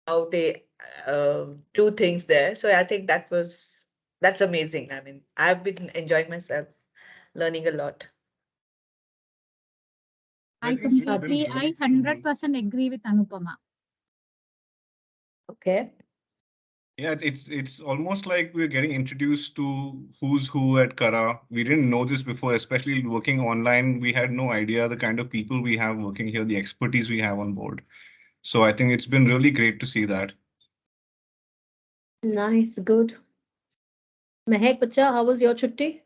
how they do things there. So I think that's amazing. I mean, I've been enjoying myself, learning a lot. I I think it's completely, been I really cool. 100% agree with Anupama. Okay. Yeah, it's almost like we're getting introduced to who's who at Kara. We didn't know this before, especially working online. We had no idea the kind of people we have working here, the expertise we have on board. So I think it's been really great to see that. Nice, good. Mehek, bacha, how was your chutti?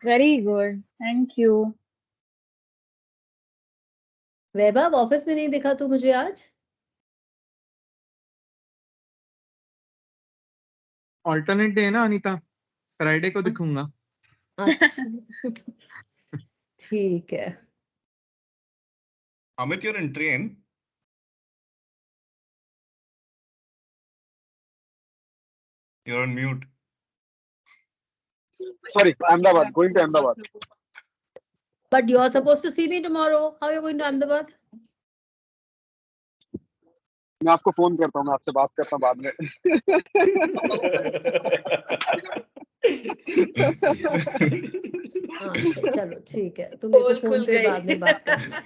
Very good. Thank you. Vaibhav office में नहीं दिखा तू मुझे आज? Alternate day है ना Anita, Friday को दिखूंगा। अच्छा ठीक है। Amit, you're in train. You're on mute. Sorry, Ahmedabad. Going to Ahmedabad. But you are supposed to see me tomorrow. How are you going to Ahmedabad? मैं आपको फोन करता हूँ, मैं आपसे बात करता हूँ बाद में। अच्छा चलो ठीक है, तुम मेरे को फोन पे बाद में बात करना।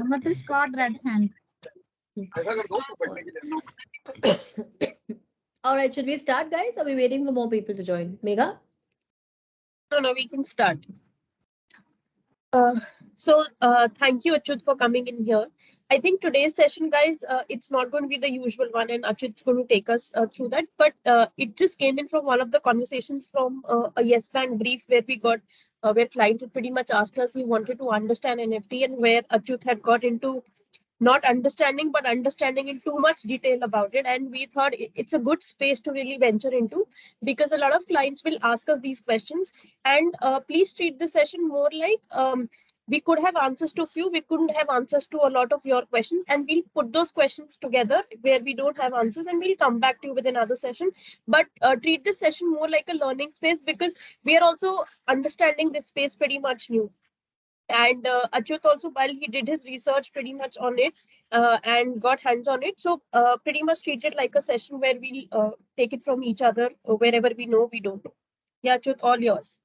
Amit is called red hand. ऐसा कर दो तो पढ़ने के लिए। All right, should we start, guys? Are we waiting for more people to join? Megha? No, we can start. Thank you, Achyuth, for coming in here. I think today's session, guys, it's not going to be the usual one, and Achyuth's going to take us through that. But it just came in from one of the conversations from a Yes Bank brief where we got, where client had pretty much asked us he wanted to understand NFT, and where Achyuth had got into not understanding, but understanding in too much detail about it. And we thought it's a good space to really venture into, because a lot of clients will ask us these questions. And please treat this session more like we could have answers to few, we couldn't have answers to a lot of your questions, and we'll put those questions together where we don't have answers, and we'll come back to you with another session. But treat this session more like a learning space, because we are also understanding this space pretty much new. And Achyuth also, while he did his research pretty much on it and got hands on it, so pretty much treat it like a session where we'll take it from each other wherever we know we don't know. Yeah, Achyuth, all yours.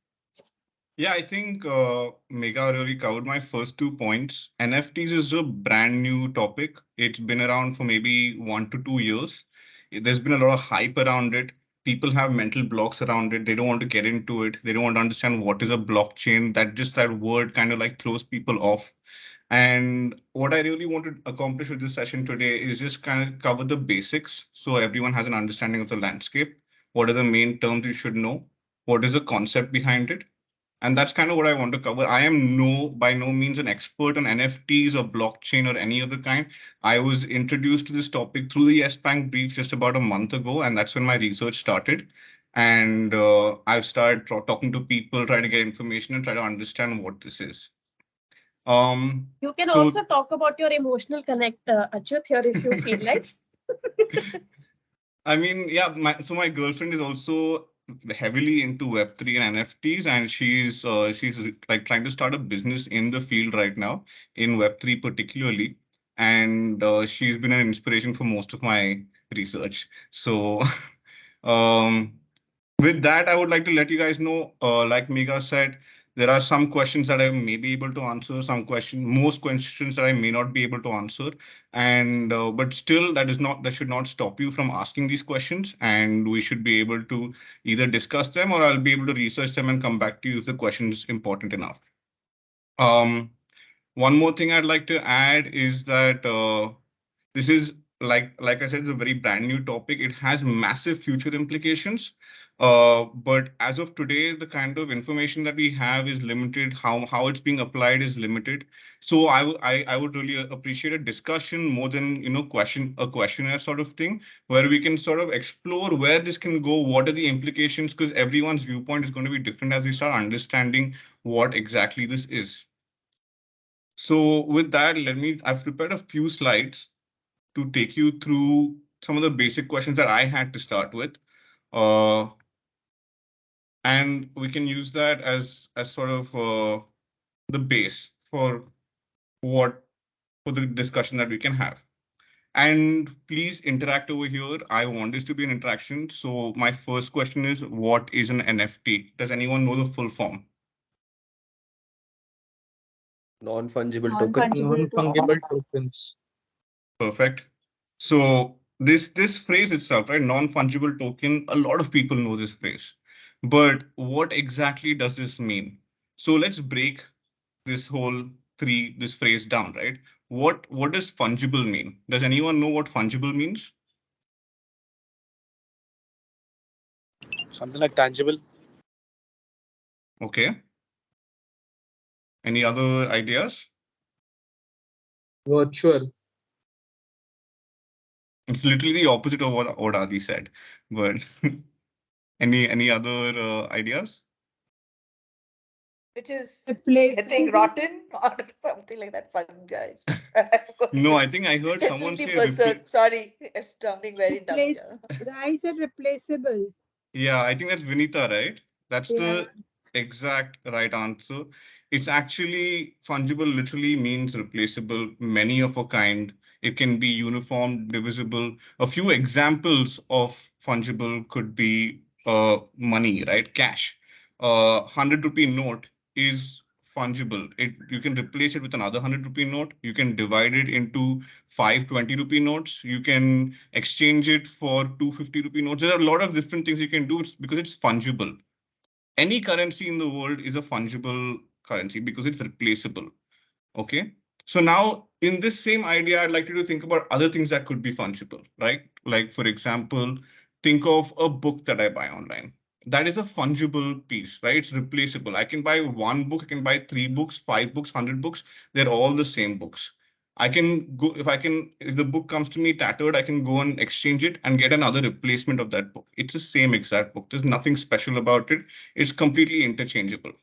Yeah, I think Megha really covered my first 2 points. NFTs is a brand new topic. It's been around for maybe 1 to 2 years. There's been a lot of hype around it. People have mental blocks around it. They don't want to get into it. They don't want to understand what is a blockchain. That word kind of like throws people off. And what I really want to accomplish with this session today is just kind of cover the basics so everyone has an understanding of the landscape. What are the main terms you should know? What is the concept behind it? And that's kind of what I want to cover. I am by no means an expert on NFTs or blockchain or any other kind. I was introduced to this topic through the Yes Bank brief just about a month ago, and that's when my research started. And I've started talking to people, trying to get information and try to understand what this is. You can So also talk about your emotional connect, Achyuth, here if you feel like. I mean, yeah, my girlfriend is also heavily into Web3 and NFTs, and she's like trying to start a business in the field right now, in Web3 particularly. And she's been an inspiration for most of my research. So um with that, I would like to let you guys know, like Megha said, there are some questions that I may be able to answer, most questions that I may not be able to answer. And but still, that should not stop you from asking these questions. And we should be able to either discuss them, or I'll be able to research them and come back to you if the question is important enough. Um, One more thing I'd like to add is that this is like I said, it's a very brand new topic. It has massive future implications. But as of today, the kind of information that we have is limited. How it's being applied is limited. So I would really appreciate a discussion more than a questionnaire sort of thing, where we can sort of explore where this can go, what are the implications, because everyone's viewpoint is going to be different as we start understanding what exactly this is. So with that, I've prepared a few slides to take you through some of the basic questions that I had to start with. Uh, and we can use that as sort of the base for the discussion that we can have. And please interact over here. I want this to be an interaction. So my first question is, what is an NFT? Does anyone know the full form? Non-fungible token. Non-fungible tokens. Perfect. So this phrase itself, right? Non-fungible token, a lot of people know this phrase. But what exactly does this mean? So let's break this phrase down, right? What does fungible mean? Does anyone know what fungible means? Something like tangible. Okay. Any other ideas? Virtual. It's literally the opposite of what Adi said. But any other ideas? Which is Replace getting rotten or something like that. Fun guys. No, I think I heard someone say 50%. Sorry, it's sounding very dumb. replace. Yeah. I said replaceable. Yeah, I think that's Vinita, right? That's Yeah. the exact right answer. It's actually fungible, literally means replaceable, many of a kind. It can be uniform, divisible. A few examples of fungible could be money, right? Cash. 100 rupee note is fungible. You can replace it with another 100 rupee note. You can divide it into 5 20 rupee notes. You can exchange it for 250 rupee notes. There are a lot of different things you can do because it's fungible. Any currency in the world is a fungible currency because it's replaceable. Okay. So now in this same idea, I'd like you to think about other things that could be fungible, right? Like, for example, think of a book that I buy online. That is a fungible piece, right? It's replaceable. I can buy one book, I can buy 3 books, 5 books, 100 books. They're all the same books. I can go, if the book comes to me tattered, I can go and exchange it and get another replacement of that book. It's the same exact book. There's nothing special about it. It's completely interchangeable,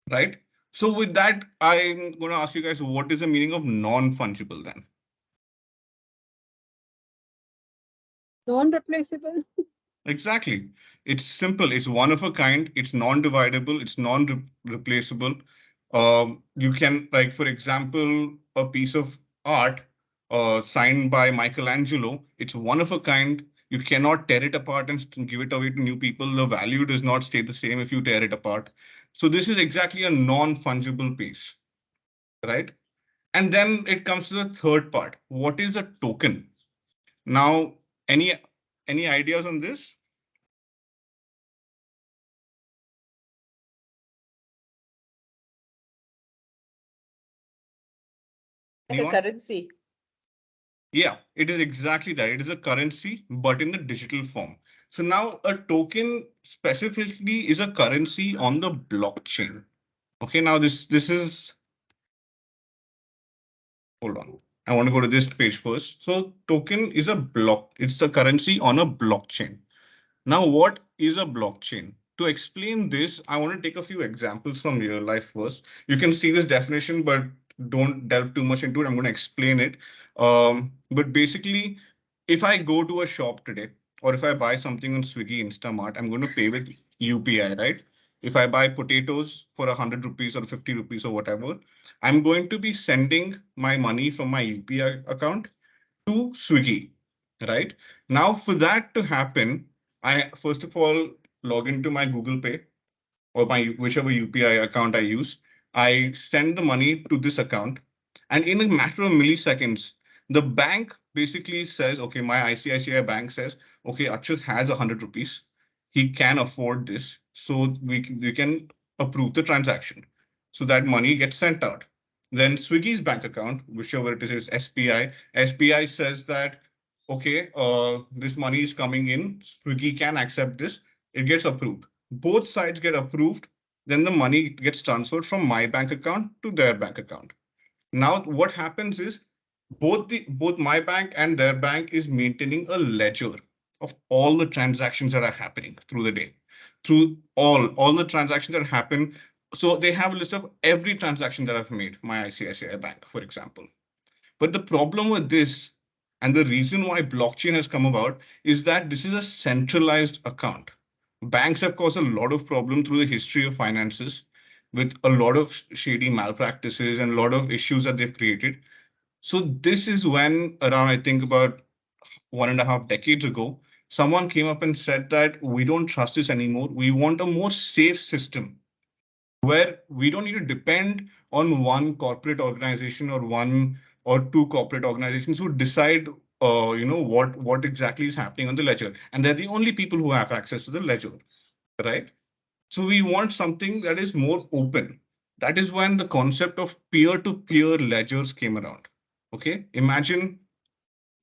right? So with that, I'm going to ask you guys, what is the meaning of non-fungible then? Non-replaceable. Exactly. It's simple. It's one of a kind. It's non-dividable. It's non-replaceable. You can, like, for example, a piece of art signed by Michelangelo. It's one of a kind. You cannot tear it apart and give it away to new people. The value does not stay the same if you tear it apart. So this is exactly a non-fungible piece, right? And then it comes to the third part. What is a token? Now, any any ideas on this? Like a Anyone? currency. Yeah, it is exactly that. It is a currency, but in the digital form. So now a token specifically is a currency on the blockchain. Okay, now this is, hold on. I want to go to this page first. So token is a block. It's a currency on a blockchain. Now, what is a blockchain? To explain this, I want to take a few examples from real life first. You can see this definition, but don't delve too much into it. I'm going to explain it. But basically, if I go to a shop today, or if I buy something on Swiggy Instamart, I'm going to pay with UPI, right? If I buy potatoes for 100 rupees or 50 rupees or whatever, I'm going to be sending my money from my UPI account to Swiggy, right? Now, for that to happen, I first of all log into my Google Pay or my whichever UPI account I use. I send the money to this account, and in a matter of milliseconds, the bank basically says, okay, my ICICI bank says, okay, Achyuth has 100 rupees. He can afford this, so we can approve the transaction. So that money gets sent out. Then Swiggy's bank account, whichever it is SBI. SBI says that, okay, this money is coming in. Swiggy can accept this. It gets approved. Both sides get approved. Then the money gets transferred from my bank account to their bank account. Now, what happens is both my bank and their bank is maintaining a ledger of all the transactions that are happening through the day, through all the transactions that happen. So they have a list of every transaction that I've made, my ICICI bank, for example. But the problem with this, and the reason why blockchain has come about, is that this is a centralized account. Banks have caused a lot of problem through the history of finances with a lot of shady malpractices and a lot of issues that they've created. So this is when around, I think about 1.5 decades ago, someone came up and said that we don't trust this anymore. We want a more safe system where we don't need to depend on one corporate organization or one or two corporate organizations who decide, what exactly is happening on the ledger, and they're the only people who have access to the ledger, right? So we want something that is more open. That is when the concept of peer-to-peer ledgers came around. Okay, imagine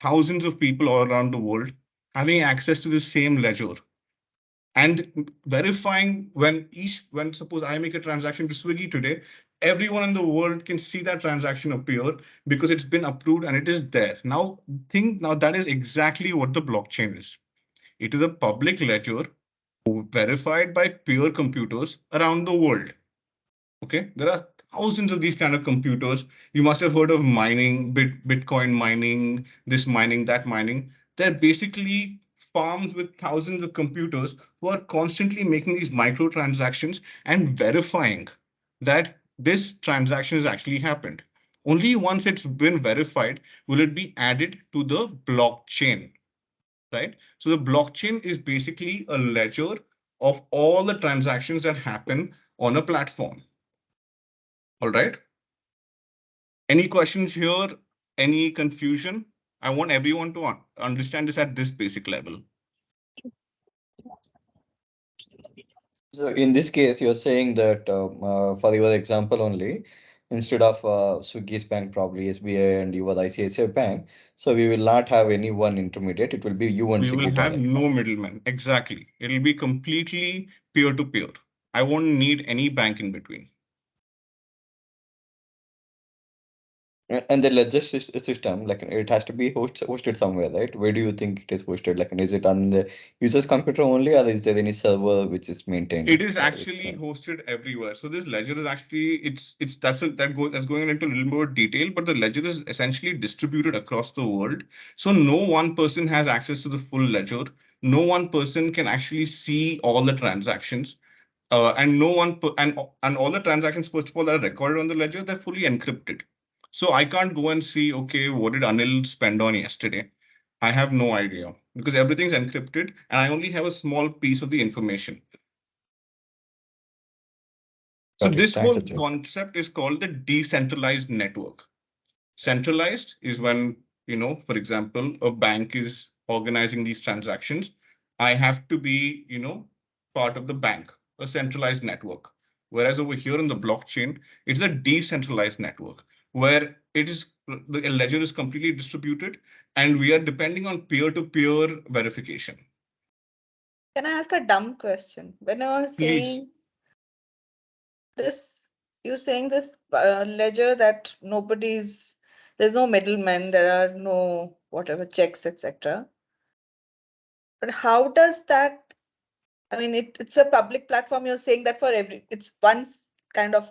thousands of people all around the world having access to the same ledger and verifying when suppose I make a transaction to Swiggy today, everyone in the world can see that transaction appear because it's been approved and it is there. Now that is exactly what the blockchain is. It is a public ledger verified by peer computers around the world. Okay, there are thousands of these kind of computers. You must have heard of mining, Bitcoin mining, this mining, that mining. They're basically farms with thousands of computers who are constantly making these microtransactions and verifying that this transaction has actually happened. Only once it's been verified will it be added to the blockchain, right? So the blockchain is basically a ledger of all the transactions that happen on a platform. All right. Any questions here? Any confusion? I want everyone to understand this at this basic level. So in this case, you're saying that for your example only, instead of Swiggy's bank, probably SBI and your ICICI bank, so we will not have any one intermediate. It will be you and We will Swiggy have direct. no middleman. Exactly. It'll be completely peer to peer. I won't need any bank in between. And the ledger system, like it has to be hosted somewhere, right? Where do you think it is hosted? Like, is it on the user's computer only, or is there any server which is maintained? It is actually hosted everywhere. So this ledger is actually that's going into a little more detail, but the ledger is essentially distributed across the world. So no one person has access to the full ledger. No one person can actually see all the transactions. And no one and all the transactions, first of all, that are recorded on the ledger, they're fully encrypted. So I can't go and see, okay, what did Anil spend on yesterday? I have no idea because everything's encrypted and I only have a small piece of the information. So Okay, this thanks, whole Achyuth. concept is called the decentralized network. Centralized is when, for example, a bank is organizing these transactions. I have to be, part of the bank, a centralized network. Whereas over here in the blockchain, it's a decentralized network where the ledger is completely distributed and we are depending on peer-to-peer verification. Can I ask a dumb question? When I was Please. saying this, you're saying this ledger that there's no middlemen, there are no whatever checks, etc. But how does that, I mean, it's a public platform. You're saying that it's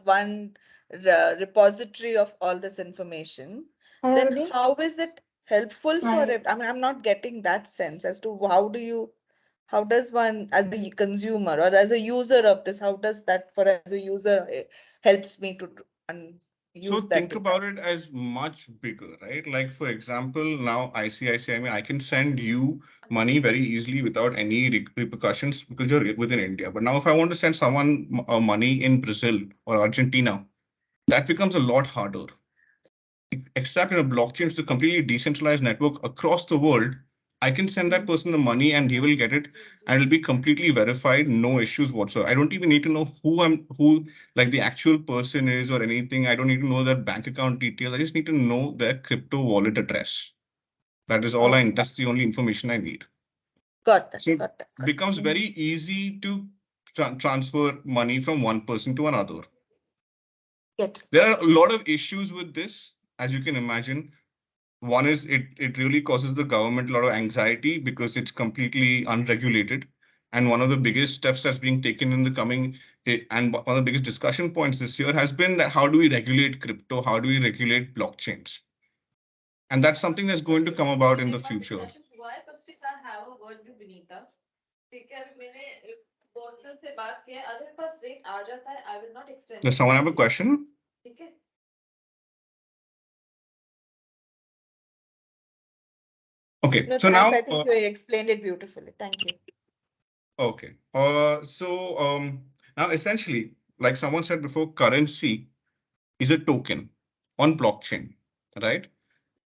one repository of all this information. Then how is it helpful for it? I mean, I'm not getting that sense as to how does one, as a consumer or as a user of this, how does that for as a user helps me to So use that think data? about it as much bigger, right? Like for example, now ICICI, I mean, I can send you money very easily without any repercussions because you're within India. But now if I want to send someone money in Brazil or Argentina, that becomes a lot harder. Except in a blockchain, it's a completely decentralized network across the world. I can send that person the money and he will get it and it'll be completely verified, no issues whatsoever. I don't even need to know who like the actual person is or anything. I don't need to know their bank account details. I just need to know their crypto wallet address. That's the only information I need. Got that. So it Got that. becomes very easy to transfer money from one person to another. There are a lot of issues with this, as you can imagine. One is it really causes the government a lot of anxiety because it's completely unregulated. And one of the biggest steps that's being taken in the coming and one of the biggest discussion points this year has been that how do we regulate crypto? How do we regulate blockchains? And that's something that's going to come about in the future. Does someone have a question? Okay, No, so thanks. now, I think you explained it beautifully. Thank you. okay. Now essentially, like someone said before, currency is a token on blockchain, right?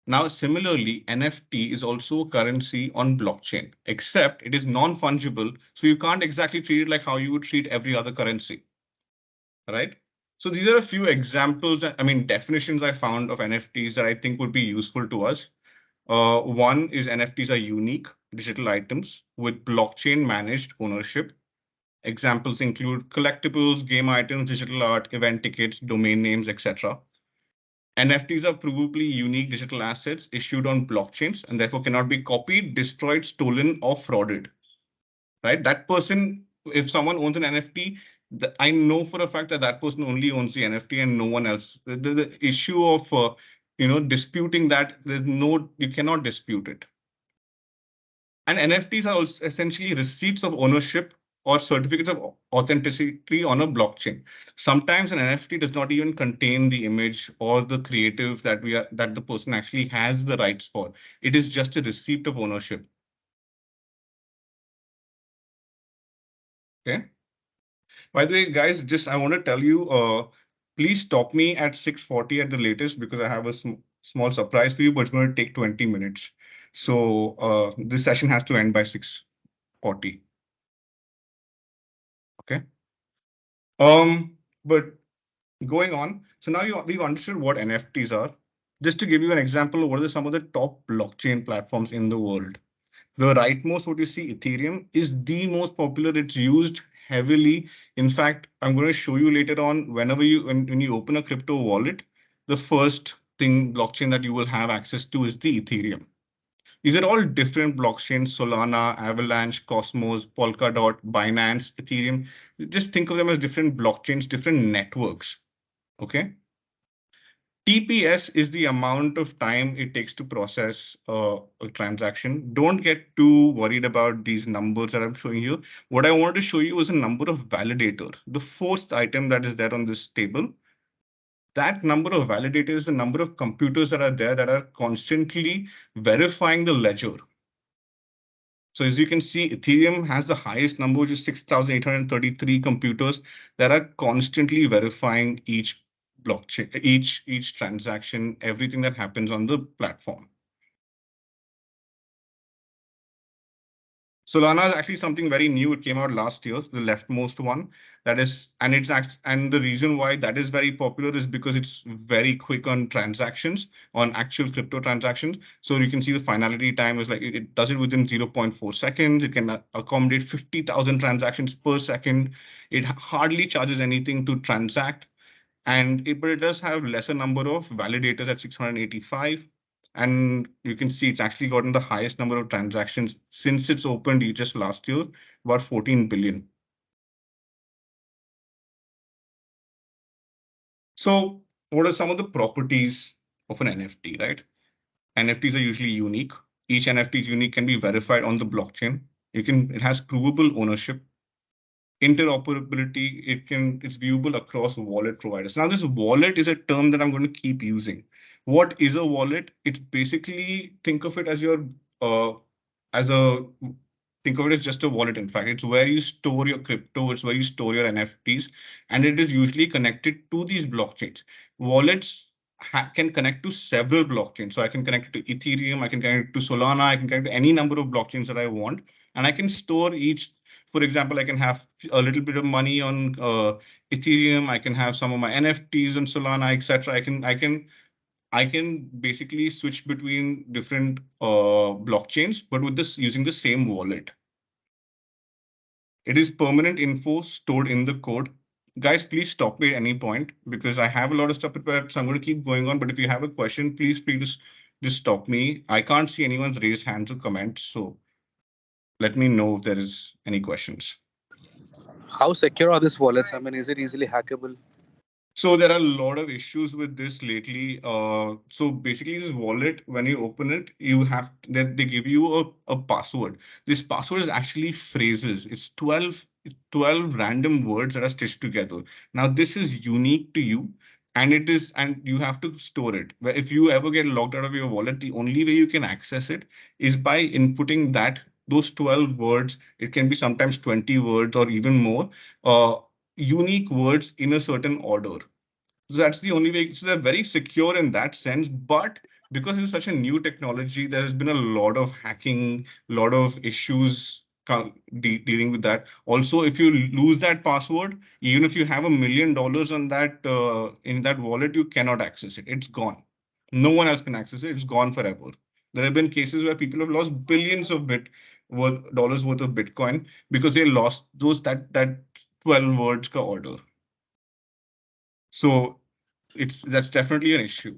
Now, similarly, NFT is also a currency on blockchain, except it is non-fungible. So you can't exactly treat it like how you would treat every other currency, right? So these are a few examples, I mean, definitions I found of NFTs that I think would be useful to us. One is NFTs are unique digital items with blockchain managed ownership. Examples include collectibles, game items, digital art, event tickets, domain names, etc. NFTs are provably unique digital assets issued on blockchains and therefore cannot be copied, destroyed, stolen, or frauded. Right? That person, if someone owns an NFT, I know for a fact that that person only owns the NFT and no one else. The issue of disputing that, you cannot dispute it. And NFTs are also essentially receipts of ownership or certificates of authenticity on a blockchain. Sometimes an NFT does not even contain the image or the creative that the person actually has the rights for. It is just a receipt of ownership. Okay. By the way, guys, just I want to tell you, please stop me at 6:40 at the latest because I have a small surprise for you, but it's going to take 20 minutes. So this session has to end by 6:40. Okay. But going on, so now we've understood what NFTs are. Just to give you an example, what are some of the top blockchain platforms in the world? The rightmost, what you see, Ethereum, is the most popular. It's used heavily. In fact, I'm going to show you later on, when you open a crypto wallet, the first thing blockchain that you will have access to is the Ethereum. These are all different blockchains: Solana, Avalanche, Cosmos, Polkadot, Binance, Ethereum. Just think of them as different blockchains, different networks. Okay. TPS is the amount of time it takes to process a transaction. Don't get too worried about these numbers that I'm showing you. What I wanted to show you is a number of validator, the fourth item that is there on this table. That number of validators is the number of computers that are there that are constantly verifying the ledger. So as you can see, Ethereum has the highest number, which is 6,833 computers that are constantly verifying each blockchain, each transaction, everything that happens on the platform. Solana is actually something very new. It came out last year, the leftmost one. That is, and the reason why that is very popular is because it's very quick on transactions, on actual crypto transactions. So you can see the finality time is like it does it within 0.4 seconds. It can accommodate 50,000 transactions per second. It hardly charges anything to transact. But it does have lesser number of validators at 685. And you can see it's actually gotten the highest number of transactions since it's opened just last year, about 14 billion. So what are some of the properties of an NFT, right? NFTs are usually unique. Each NFT is unique, can be verified on the blockchain. It has provable ownership. Interoperability, it's viewable across wallet providers. Now, this wallet is a term that I'm going to keep using. What is a wallet? It's basically, think of it as as a think of it as just a wallet. In fact, it's where you store your crypto, it's where you store your NFTs, and it is usually connected to these blockchains. Wallets can connect to several blockchains. So I can connect it to Ethereum, I can connect it to Solana, I can connect to any number of blockchains that I want, and I can store each. For example, I can have a little bit of money on Ethereum. I can have some of my NFTs on Solana, etc. I can basically switch between different blockchains, but with this using the same wallet. It is permanent info stored in the code. Guys, please stop me at any point because I have a lot of stuff prepared, so I'm going to keep going on. But if you have a question, please just stop me. I can't see anyone's raised hands or comments, so let me know if there is any questions. How secure are these wallets? I mean, is it easily hackable? So there are a lot of issues with this lately. So basically this wallet, when you open it, they give you a password. This password is actually phrases. It's 12 random words that are stitched together. Now this is unique to you. and you have to store it. Where if you ever get locked out of your wallet, the only way you can access it is by inputting those 12 words. It can be sometimes 20 words or even more, uh, unique words in a certain order. So that's the only way. So they're very secure in that sense. But because it's such a new technology, there has been a lot of hacking, a lot of issues dealing with that. Also, if you lose that password, even if you have $1 million on that in that wallet, you cannot access it. It's gone. No one else can access it. It's gone forever. There have been cases where people have lost billions of dollars worth of Bitcoin because they lost that 12 words ka order. So that's definitely an issue.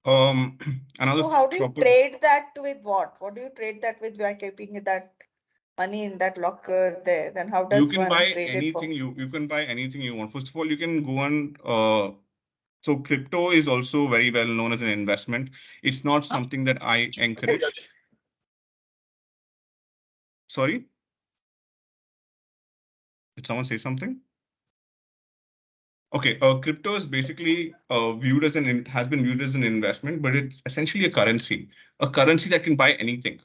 Another So how do you proper trade that with what? What do you trade that with by keeping that money in that locker there? Then how you does can one buy trade it anything for? you can buy anything you want. First of all, you can go on so crypto is also very well known as an investment. It's not something that I encourage. Sorry, did someone say something? Okay, crypto is basically viewed as has been viewed as an investment, but it's essentially a currency that can buy anything.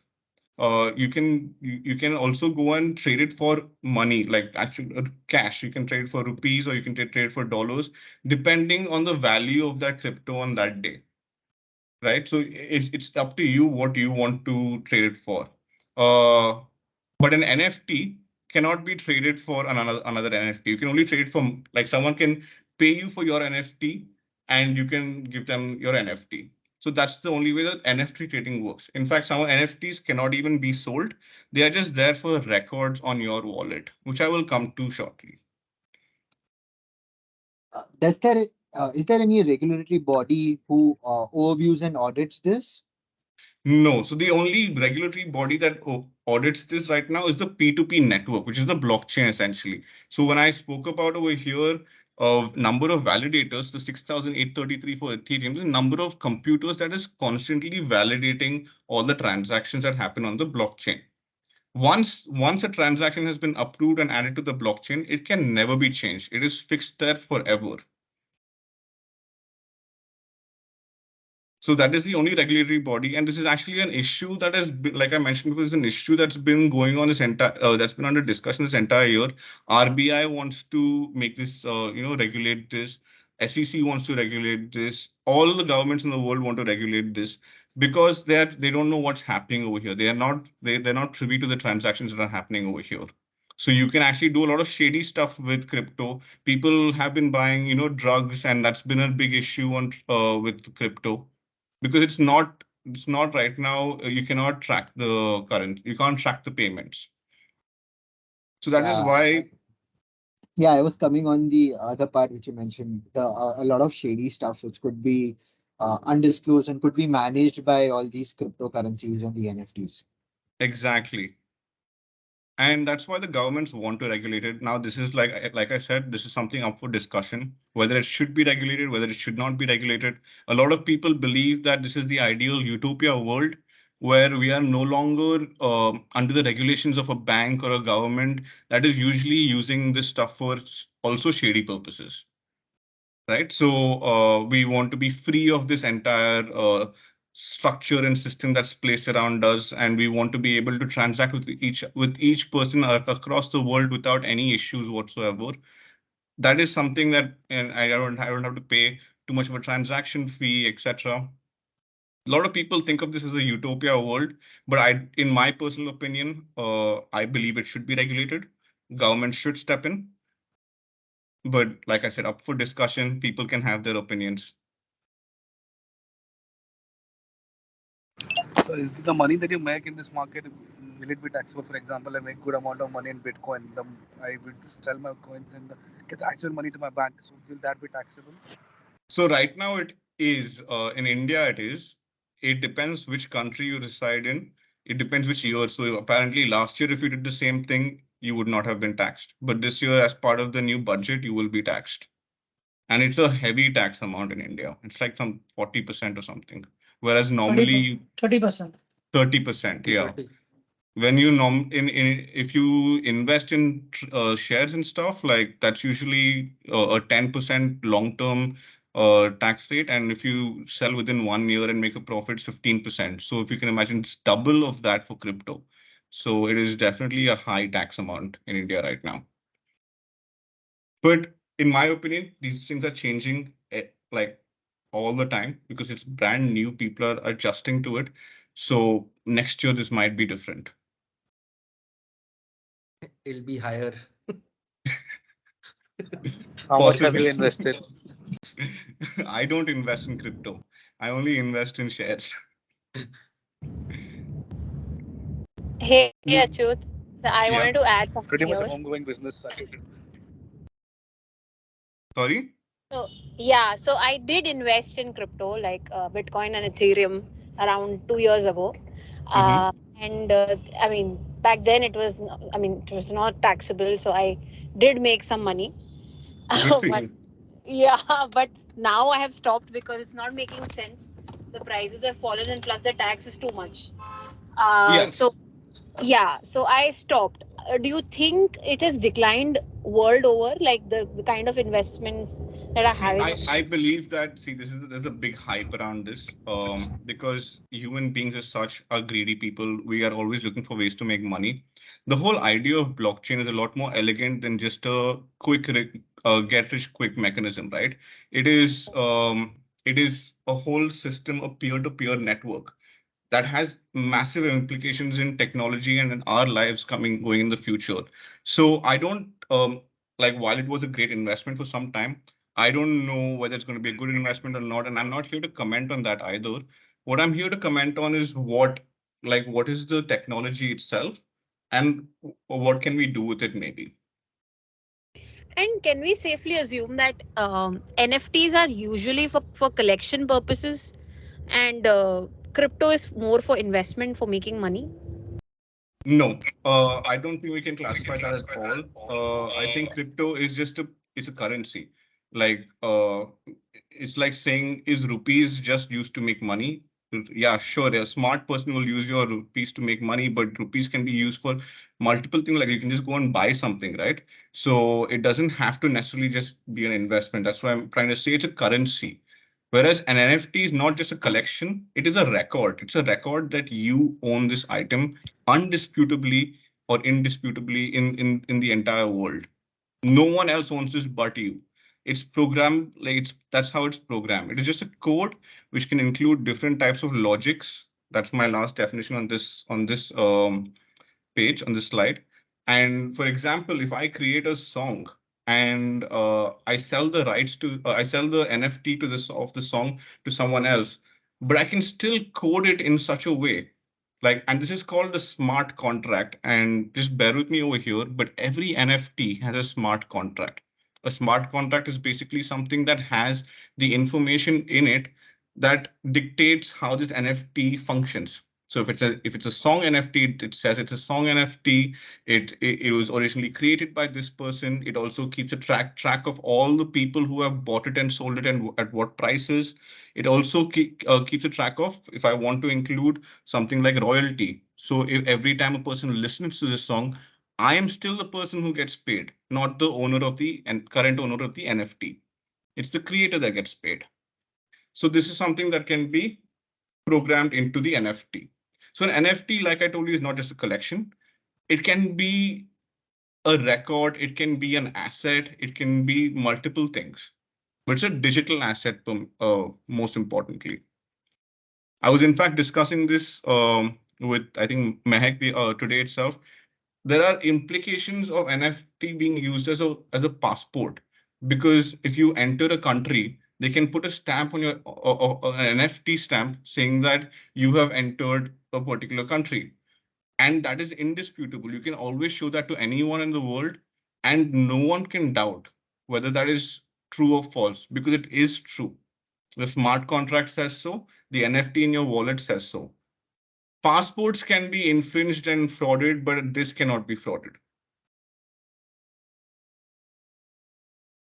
You can also go and trade it for money, like actual cash. You can trade for rupees or you can trade for dollars, depending on the value of that crypto on that day, right? So it's up to you what you want to trade it for. Uh, but an NFT cannot be traded for another NFT. You can only trade for, like, someone can pay you for your NFT and you can give them your NFT. So that's the only way that NFT trading works. In fact, some NFTs cannot even be sold. They are just there for records on your wallet, which I will come to shortly. Does there is there any regulatory body who overviews and audits this? No. So the only regulatory body that audits this right now is the P2P network, which is the blockchain essentially. So when I spoke about over here of number of validators, the 6,833 for Ethereum, the number of computers that is constantly validating all the transactions that happen on the blockchain. Once a transaction has been approved and added to the blockchain, it can never be changed. It is fixed there forever. So that is the only regulatory body, and this is actually an issue that has been, like I mentioned before, is an issue that's been going on that's been under discussion this entire year. RBI wants to make this, regulate this. SEC wants to regulate this. All the governments in the world want to regulate this because they don't know what's happening over here. They're not privy to the transactions that are happening over here. So you can actually do a lot of shady stuff with crypto. People have been buying, drugs, and that's been a big issue on with crypto because it's not right now. You cannot track the current. You can't track the payments. So that is Yeah, why. yeah. I was coming on the other part which you mentioned, the a lot of shady stuff which could be undisclosed and could be managed by all these cryptocurrencies and the NFTs. Exactly. And that's why the governments want to regulate it. Now, this is like I said, this is something up for discussion, whether it should be regulated, whether it should not be regulated. A lot of people believe that this is the ideal utopia world where we are no longer under the regulations of a bank or a government that is usually using this stuff for also shady purposes. Right? So we want to be free of this entire structure and system that's placed around us, and we want to be able to transact with each person across the world without any issues whatsoever. That is something that, and I don't have to pay too much of a transaction fee, etc. A lot of people think of this as a utopia world, but in my personal opinion, I believe it should be regulated. Government should step in. But like I said, up for discussion, people can have their opinions. So is the money that you make in this market, will it be taxable? For example, I make good amount of money in Bitcoin. I would sell my coins and get the actual money to my bank. So will that be taxable? So right now it is in India. It depends which country you reside in. It depends which year. So apparently last year, if you did the same thing, you would not have been taxed. But this year, as part of the new budget, you will be taxed. And it's a heavy tax amount in India. It's like some 40% or something. Whereas normally 30%. 30%, yeah. When you in if you invest in shares and stuff, like that's usually a 10% long term tax rate, and if you sell within 1 year and make a profit, it's 15%. So if you can imagine, it's double of that for crypto. So it is definitely a high tax amount in India right now. But in my opinion, these things are changing like all the time because it's brand new. People are adjusting to it. So next year, this might be different. It'll be higher. How much have you Possibly. invested? I don't invest in crypto. I only invest in shares. Hey, Mm. Achyuth. So I Yeah. wanted to add something Pretty much a here. homegoing business. Sorry. So, yeah, so I did invest in crypto like Bitcoin and Ethereum around 2 years ago. Mm-hmm. Uh, and I mean, back then I mean, it was not taxable. So I did make some money. Good for But you. yeah, but now I have stopped because it's not making sense. The prices have fallen and plus the tax is too much. Yes. So yeah, so I stopped. Do you think it has declined world over, like the kind of investments that are See, having? I believe that there's a big hype around this because human beings as such are greedy people. We are always looking for ways to make money. The whole idea of blockchain is a lot more elegant than just a get rich quick mechanism, right? It is a whole system, a peer to peer network that has massive implications in technology and in our lives coming going in the future. So I don't like while it was a great investment for some time, I don't know whether it's going to be a good investment or not, and I'm not here to comment on that either. What I'm here to comment on is what is the technology itself, and what can we do with it maybe. And can we safely assume that NFTs are usually for collection purposes and crypto is more for investment for making money? No, I don't think we can classify that at all. I think crypto is just it's a currency. Like it's like saying, is rupees just used to make money? Yeah, sure. A smart person will use your rupees to make money, but rupees can be used for multiple things. Like you can just go and buy something, right? So it doesn't have to necessarily just be an investment. That's why I'm trying to say it's a currency. Whereas an NFT is not just a collection, it is a record. It's a record that you own this item undisputably or indisputably in the entire world. No one else owns this but you. It's programmed like it's that's how it's programmed. It is just a code which can include different types of logics. That's my last definition on this page on this slide. And for example, if I create a song and I sell the rights to I sell the NFT to this of the song to someone else, but I can still code it in such a way like, and this is called a smart contract. And just bear with me over here, but every NFT has a smart contract. A smart contract is basically something that has the information in it that dictates how this NFT functions. So if it's a song NFT, it says it's a song NFT. It was originally created by this person. It also keeps a track of all the people who have bought it and sold it and at what prices. It also keeps a track of if I want to include something like royalty. So if every time a person listens to this song, I am still the person who gets paid, not the owner of the and current owner of the NFT. It's the creator that gets paid. So this is something that can be programmed into the NFT. So an NFT, like I told you, is not just a collection. It can be a record, it can be an asset, it can be multiple things. But it's a digital asset, most importantly. I was in fact discussing this with I think Mehak today itself. There are implications of NFT being used as a passport because if you enter a country, they can put a stamp on your an NFT stamp saying that you have entered a particular country, and that is indisputable. You can always show that to anyone in the world, and no one can doubt whether that is true or false because it is true. The smart contract says so. The NFT in your wallet says so. Passports can be infringed and frauded, but this cannot be frauded.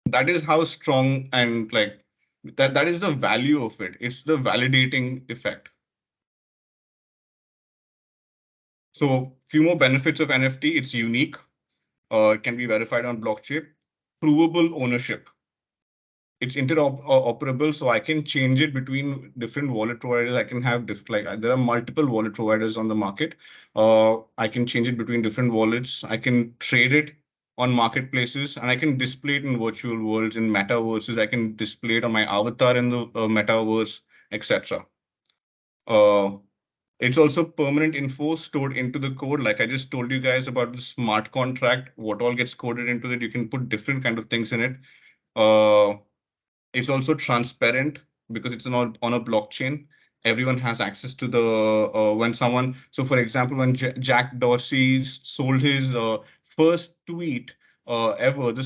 That is how strong and like that is the value of it. It's the validating effect. So few more benefits of NFT. It's unique. It can be verified on blockchain. Provable ownership. It's interoperable, so I can change it between different wallet providers. I can have there are multiple wallet providers on the market. I can change it between different wallets. I can trade it on marketplaces, and I can display it in virtual worlds, in metaverses. I can display it on my avatar in the metaverse, etc. Uh, it's also permanent info stored into the code. Like I just told you guys about the smart contract, what all gets coded into it. You can put different kind of things in it. Uh, it's also transparent because it's on a blockchain. Everyone has access to the when someone. So, for example, when Jack Dorsey sold his first tweet ever, the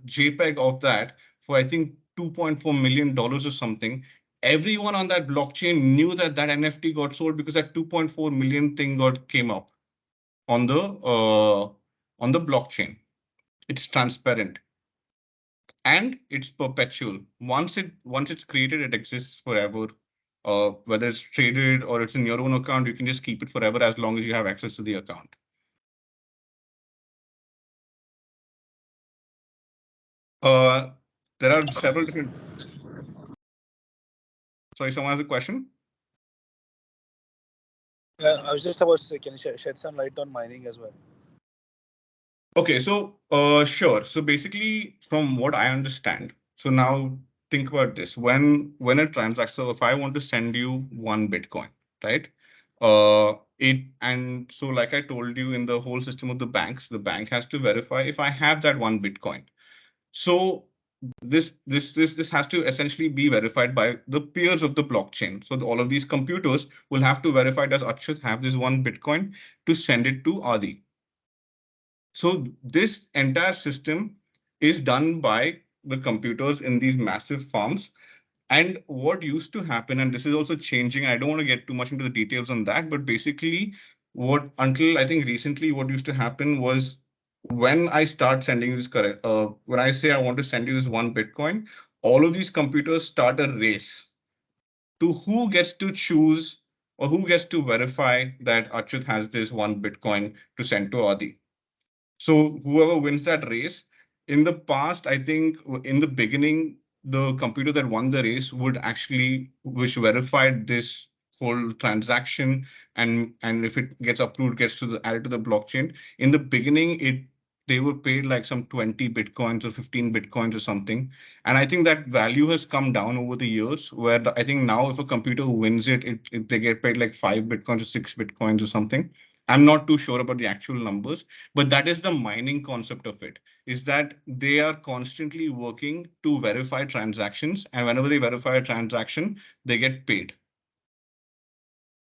JPEG of that for I think $2.4 million or something. Everyone on that blockchain knew that that NFT got sold because that 2.4 million thing got came up on the blockchain. It's transparent and it's perpetual. Once it's created, it exists forever. Whether it's traded or it's in your own account, you can just keep it forever as long as you have access to the account. There are several different. Sorry, someone has a question. Yeah, I was just about to say, can you shed some light on mining as well? Okay, so sure. So basically, from what I understand, so now think about this. When a transaction, so if I want to send you one Bitcoin, right? And so like I told you in the whole system of the bank has to verify if I have that one Bitcoin. So this has to essentially be verified by the peers of the blockchain. So all of these computers will have to verify, does Achyuth have this one Bitcoin, to send it to Adi. So this entire system is done by the computers in these massive farms. And what used to happen, and this is also changing, I don't want to get too much into the details on that, but basically what until I think recently what used to happen was when I start sending this correct, when I say I want to send you this one Bitcoin, all of these computers start a race to who gets to choose or who gets to verify that Achyuth has this one Bitcoin to send to Adi. So whoever wins that race, in the past, I think in the beginning, the computer that won the race would actually, which verified this whole transaction, and if it gets approved, gets to the added to the blockchain. In the beginning, they were paid like some 20 Bitcoins or 15 Bitcoins or something. And I think that value has come down over the years, where I think now if a computer wins they get paid like 5 Bitcoins or 6 Bitcoins or something. I'm not too sure about the actual numbers, but that is the mining concept of it, is that they are constantly working to verify transactions, and whenever they verify a transaction, they get paid.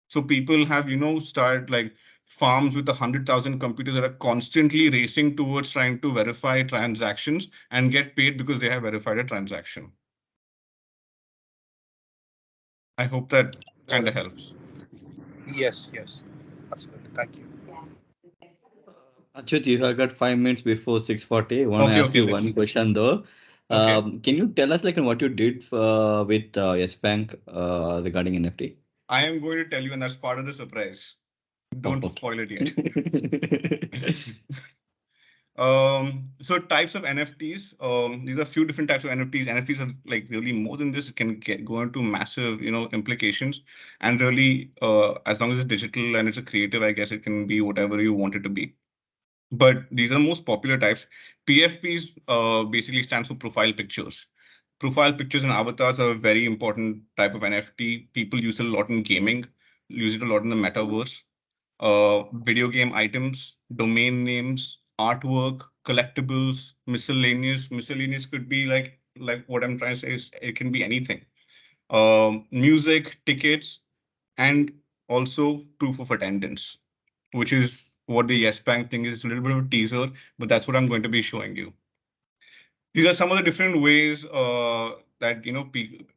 So people have, started like farms with 100,000 computers that are constantly racing towards trying to verify transactions and get paid because they have verified a transaction. I hope that kind of helps. Yes, absolutely. Thank you. Achyuth, you have got 5 minutes before 6:40. I want to Okay, ask you let's one see. question though. Okay. Can you tell us like what you did with Yes Bank regarding NFT? I am going to tell you, and that's part of the surprise. Don't Okay. spoil it yet. So types of NFTs. These are a few different types of NFTs. NFTs are like really more than this. It can go into massive, implications. And really, as long as it's digital and it's a creative, I guess it can be whatever you want it to be. But these are most popular types. PFPs basically stands for profile pictures. Profile pictures and avatars are a very important type of NFT. People use it a lot in gaming, use it a lot in the metaverse. Video game items, domain names, artwork, collectibles, miscellaneous. Miscellaneous could be like what I'm trying to say is it can be anything. Music, tickets, and also proof of attendance, which is what the Yes Bank thing is. It's a little bit of a teaser, but that's what I'm going to be showing you. These are some of the different ways that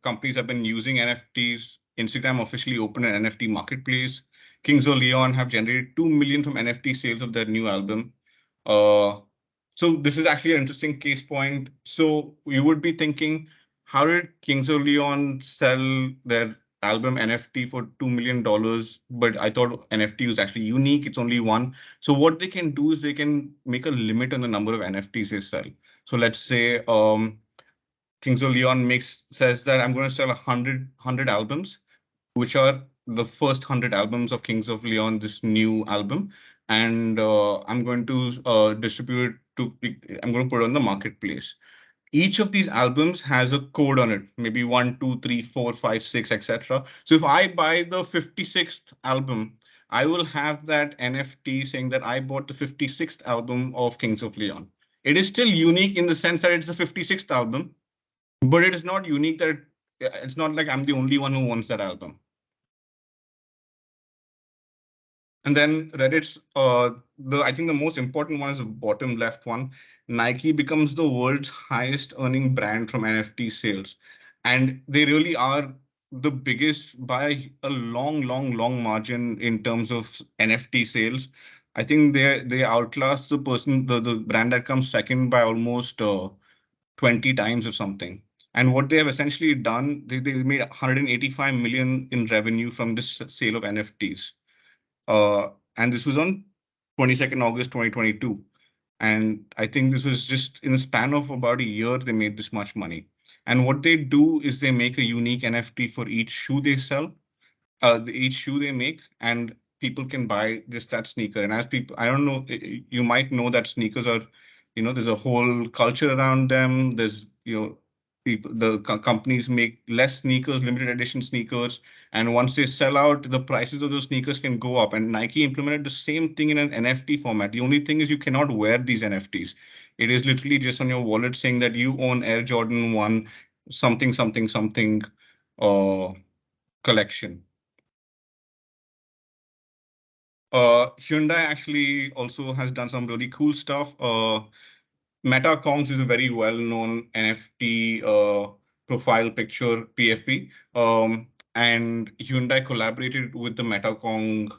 companies have been using NFTs. Instagram officially opened an NFT marketplace. Kings of Leon have generated 2 million from NFT sales of their new album. So this is actually an interesting case point. So you would be thinking, how did Kings of Leon sell their album NFT for $2 million, but I thought NFT was actually unique. It's only one. So what they can do is they can make a limit on the number of NFTs they sell. So let's say Kings of Leon says that I'm going to sell 100 albums, which are the first 100 albums of Kings of Leon, this new album, and I'm going to distribute to. I'm going to put it on the marketplace. Each of these albums has a code on it, maybe 1, 2, 3, 4, 5, 6, etc. So if I buy the 56th album, I will have that NFT saying that I bought the 56th album of Kings of Leon. It is still unique in the sense that it's the 56th album, but it is not unique that it's not like I'm the only one who wants that album. And then Reddit's I think the most important one is the bottom left one. Nike becomes the world's highest earning brand from NFT sales. And they really are the biggest by a long margin in terms of NFT sales. I think they outlast the brand that comes second by almost 20 times or something. And what they have essentially done, they made 185 million in revenue from this sale of NFTs. And this was on 22nd August 2022. And I think this was just in a span of about a year, they made this much money. And what they do is they make a unique NFT for each shoe they sell, each shoe they make, and people can buy just that sneaker. And as people, I don't know, you might know that sneakers are, there's a whole culture around them. There's, people, companies make less sneakers, limited edition sneakers, and once they sell out, the prices of those sneakers can go up. And Nike implemented the same thing in an NFT format. The only thing is you cannot wear these NFTs. It is literally just on your wallet saying that you own Air Jordan 1 something something something uh collection. Hyundai actually also has done some really cool stuff. Meta Kongs is a very well-known NFT profile picture PFP, and Hyundai collaborated with the Meta Kong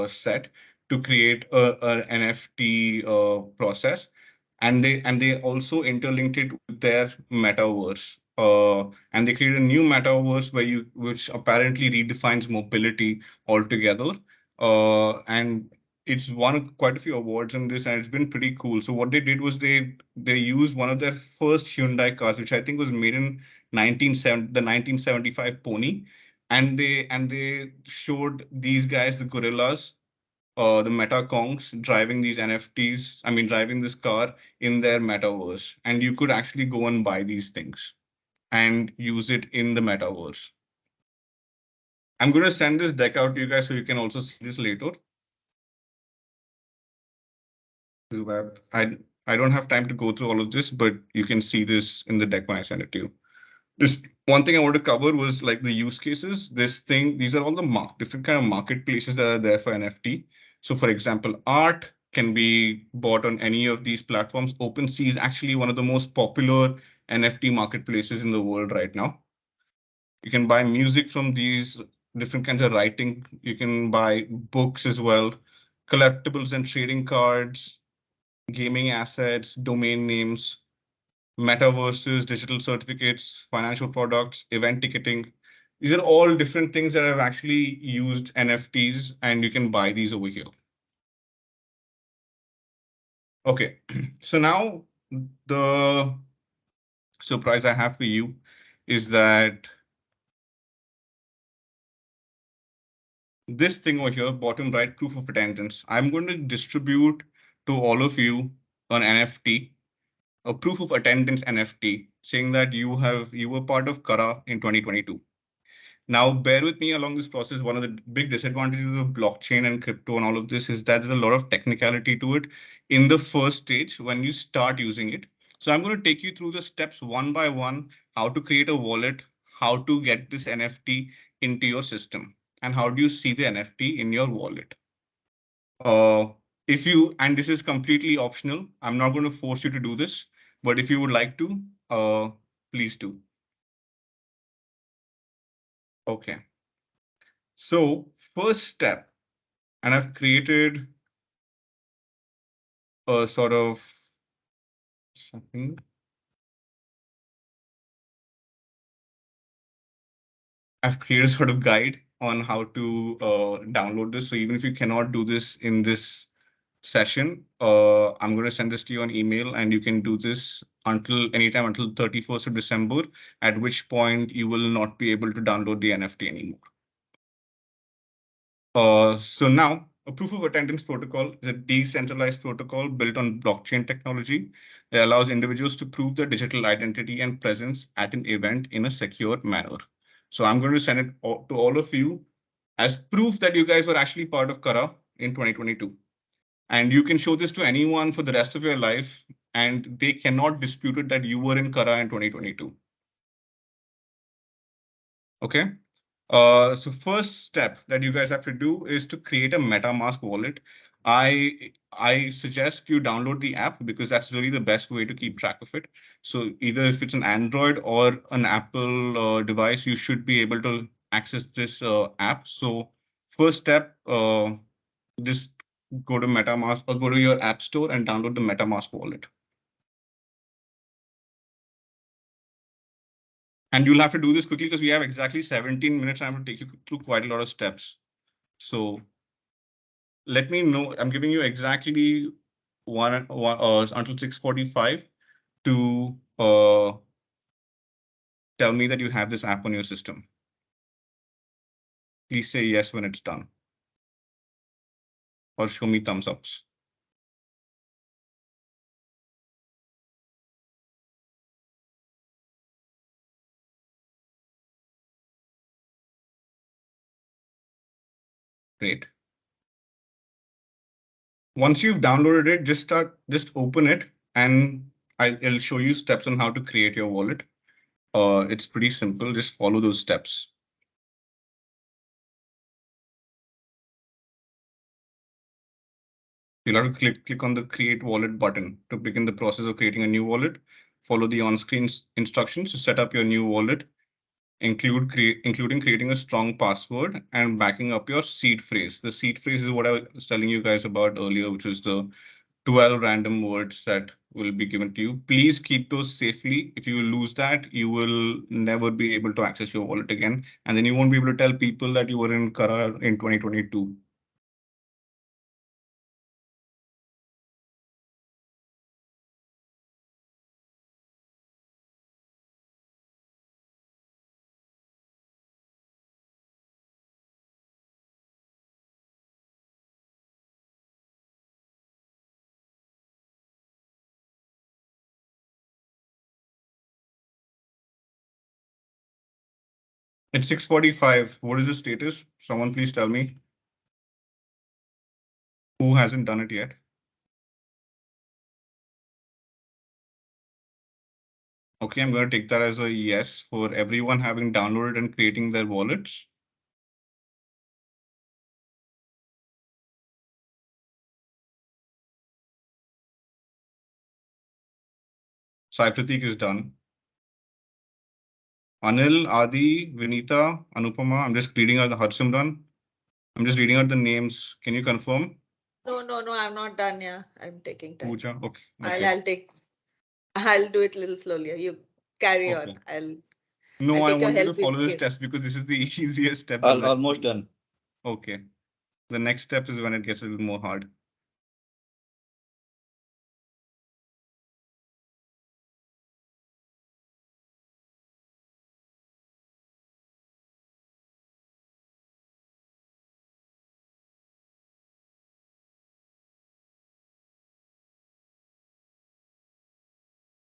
set to create a NFT process, and they also interlinked it with their metaverse. And they created a new metaverse which apparently redefines mobility altogether. And it's won quite a few awards in this, and it's been pretty cool. So what they did was they used one of their first Hyundai cars, which I think was made in 1975 Pony, and they showed these guys, the gorillas, the Meta Kongs, driving these NFTs. I mean, driving this car in their metaverse, and you could actually go and buy these things and use it in the metaverse. I'm going to send this deck out to you guys so you can also see this later. Web. I don't have time to go through all of this, but you can see this in the deck when I send it to you. Just one thing I want to cover was like the use cases. These are all the different kind of marketplaces that are there for NFT. So for example, art can be bought on any of these platforms. OpenSea is actually one of the most popular NFT marketplaces in the world right now. You can buy music from these different kinds of writing. You can buy books as well, collectibles and trading cards, gaming assets, domain names, metaverses, digital certificates, financial products, event ticketing. These are all different things that have actually used NFTs, and you can buy these over here. Okay, so now the surprise I have for you is that this thing over here, bottom right, proof of attendance. I'm going to distribute to all of you an NFT, a proof of attendance NFT, saying that you were part of Kara in 2022. Now, bear with me along this process. One of the big disadvantages of blockchain and crypto and all of this is that there's a lot of technicality to it in the first stage when you start using it. So I'm going to take you through the steps one by one, how to create a wallet, how to get this NFT into your system, and how do you see the NFT in your wallet. Uh, and this is completely optional. I'm not going to force you to do this, but if you would like to, please do. Okay. So first step, and I've created a sort of something. I've created a sort of guide on how to download this. So even if you cannot do this in this session, I'm going to send this to you on email, and you can do this until anytime until 31st of December, at which point you will not be able to download the NFT anymore. So now, a proof of attendance protocol is a decentralized protocol built on blockchain technology. It allows individuals to prove their digital identity and presence at an event in a secure manner. So I'm going to send it to all of you as proof that you guys were actually part of Kara in 2022. And you can show this to anyone for the rest of your life, and they cannot dispute it that you were in Kara in 2022. Okay. So first step that you guys have to do is to create a MetaMask wallet. I suggest you download the app because that's really the best way to keep track of it. So either if it's an Android or an Apple device, you should be able to access this app. So first step, just go to MetaMask or go to your app store and download the MetaMask wallet. And you'll have to do this quickly because we have exactly 17 minutes. I'm going to take you through quite a lot of steps. So let me know. I'm giving you exactly one until 6:45 to tell me that you have this app on your system. Please say yes when it's done, or show me thumbs ups. Great. Once you've downloaded it, just open it, and I'll show you steps on how to create your wallet. It's pretty simple. Just follow those steps. You'll have to click on the create wallet button to begin the process of creating a new wallet. Follow the on-screen instructions to set up your new wallet, including creating a strong password and backing up your seed phrase. The seed phrase is what I was telling you guys about earlier, which is the 12 random words that will be given to you. Please keep those safely. If you lose that, you will never be able to access your wallet again. And then you won't be able to tell people that you were in Kara in 2022. It's 6:45. What is the status? Someone please tell me. Who hasn't done it yet? Okay, I'm going to take that as a yes for everyone having downloaded and creating their wallets. Sai Pratik is done. Anil, Adi, Vinita, Anupama. I'm just reading out the Harsimran. I'm just reading out the names. Can you confirm? No, I'm not done. Yeah, I'm taking time. Pooja, okay. I'll do it a little slowly. You carry Okay. on. I'll No, I take your want you to help follow with the case. steps because this is the easiest step. Almost done. Okay. The next step is when it gets a little more hard.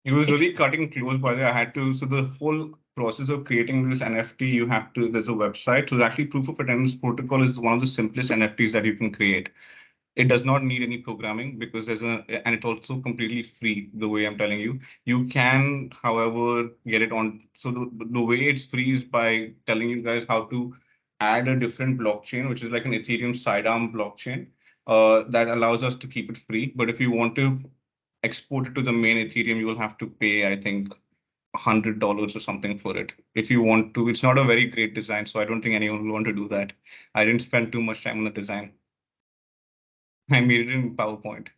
It was really cutting close, by the way. I had to, so the whole process of creating this NFT, you have to, there's a website. So actually proof of attendance protocol is one of the simplest NFTs that you can create. It does not need any programming because and it's also completely free, the way I'm telling you. You can, however, get it on. So the way it's free is by telling you guys how to add a different blockchain, which is like an Ethereum sidearm blockchain that allows us to keep it free. But if you want to export it to the main Ethereum, you will have to pay, I think, $100 or something for it. If you want to, it's not a very great design, so I don't think anyone will want to do that. I didn't spend too much time on the design. I made it in PowerPoint.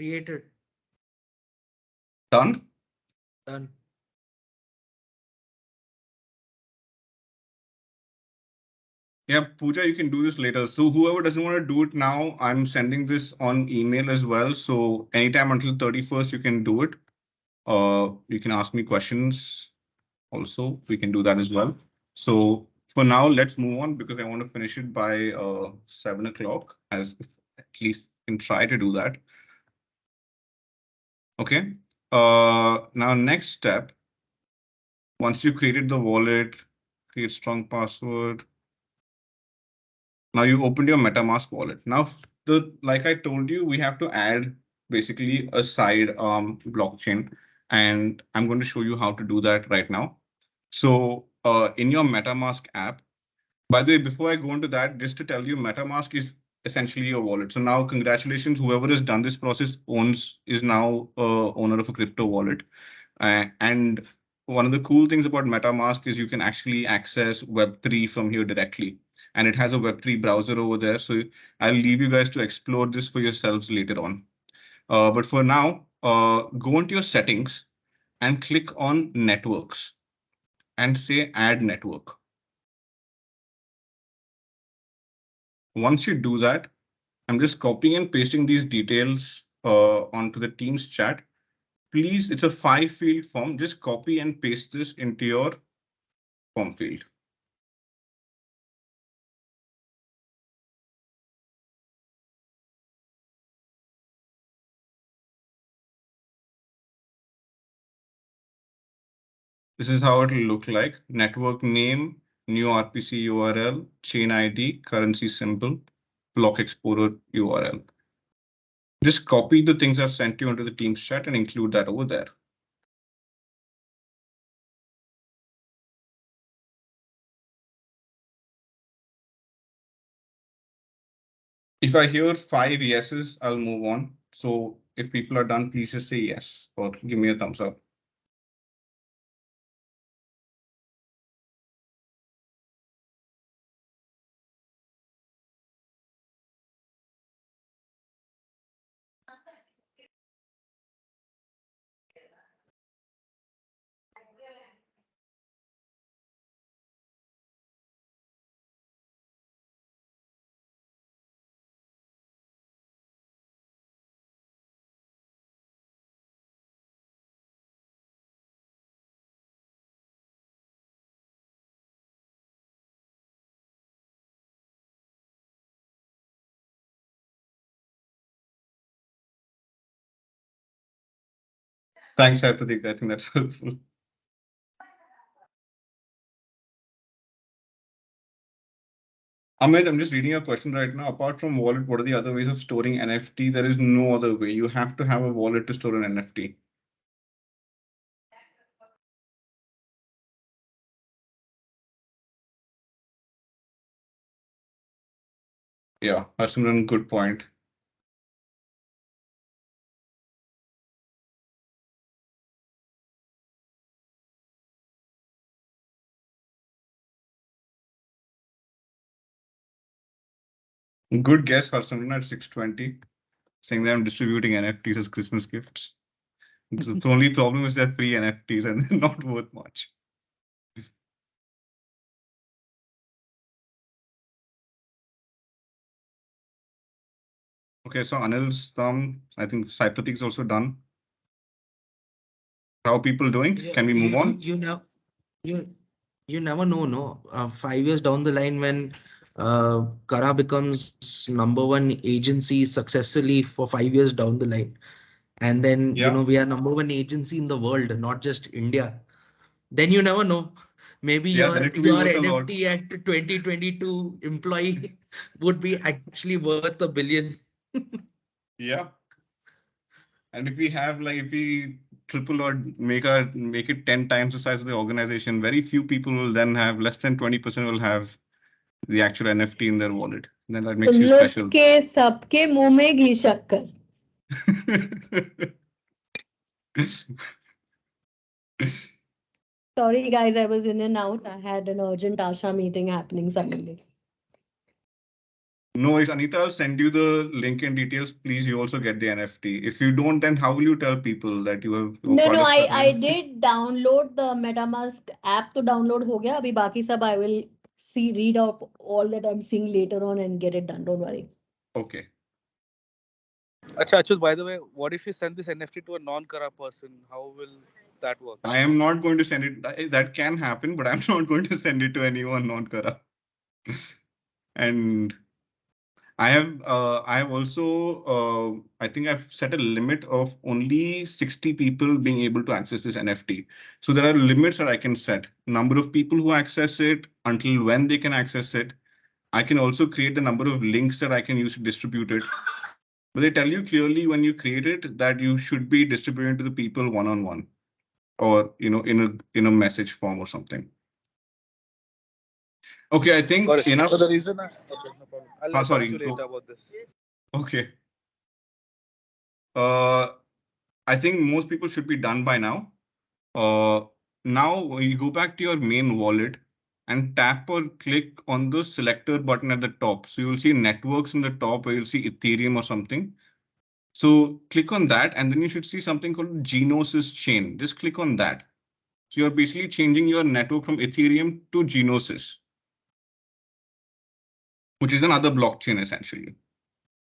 Created. Done? Done. Yeah, Pooja, you can do this later. So whoever doesn't want to do it now, I'm sending this on email as well. So anytime until 31st, you can do it. You can ask me questions also. We can do that as well. So for now, let's move on because I want to finish it by 7 o'clock, as if at least can try to do that. Okay. Now next step, once you created the wallet, create strong password. Now you opened your MetaMask wallet. Now like I told you, we have to add basically a side blockchain, and I'm going to show you how to do that right now. So in your MetaMask app, by the way, before I go into that, just to tell you, MetaMask is essentially your wallet. So now congratulations, whoever has done this process is now owner of a crypto wallet. And one of the cool things about MetaMask is you can actually access Web3 from here directly. And it has a Web3 browser over there. So I'll leave you guys to explore this for yourselves later on. But for now, go into your settings and click on networks and say add network. Once you do that, I'm just copying and pasting these details onto the Teams chat. Please, it's a 5-field form. Just copy and paste this into your form field. This is how it will look like. Network name, new RPC URL, chain ID, currency symbol, block explorer URL. Just copy the things I've sent you into the Teams chat and include that over there. If I hear 5 yeses, I'll move on. So if people are done, please just say yes or give me a thumbs up. Thanks, Pratik. I think that's helpful. Amit, I'm just reading your question right now. Apart from wallet, what are the other ways of storing NFT? There is no other way. You have to have a wallet to store an NFT. Yeah, Harsimran, good point. Good guess, Harsimran, at 6:20, saying that I'm distributing NFTs as Christmas gifts. The only problem is they're free NFTs and they're not worth much. Okay, so Anil's done. I think Pratik's also done. How are people doing? Can we move on? You never know, no. 5 years down the line, when Kara becomes number one agency successfully for 5 years down the line, and then we are number one agency in the world, not just India. Then you never know. Maybe then it could be your worth a lot. NFT at 2022 employee would be actually worth $1 billion. Yeah. And if we triple or make it 10 times the size of the organization, very few people will then have, less than 20% will have the actual NFT in their wallet. Then that makes you special. तुम लोग के सबके मुंह में घी शक्कर. Sorry guys, I was in and out. I had an urgent Asha meeting happening suddenly. No worries, Anita. I'll send you the link and details. Please, you also get the NFT. If you don't, then how will you tell people that you have you're No, part no, of that I NFT? did download the MetaMask app to download हो गया अभी बाकी सब I will see read out all that I'm seeing later on and get it done. Don't worry. Okay. Achhyuth, by the way, what if you send this NFT to a non-Kara person? How will that work? I am not going to send it. That can happen, but I'm not going to send it to anyone non-Kara. And I have also I think I've set a limit of only 60 people being able to access this NFT. So there are limits that I can set. Number of people who access it, until when they can access it. I can also create the number of links that I can use to distribute it. But they tell you clearly when you create it that you should be distributing to the people one-on-one, or in a message form or something. Okay, I think Got it. enough. So the reason okay, no problem. I'll talk Sorry, to you later go. about this. Okay. I think most people should be done by now. Now you go back to your main wallet and tap or click on the selector button at the top. So you'll see networks in the top, where you'll see Ethereum or something. So click on that, and then you should see something called Genesis chain. Just click on that. So you're basically changing your network from Ethereum to Genesis, which is another blockchain essentially,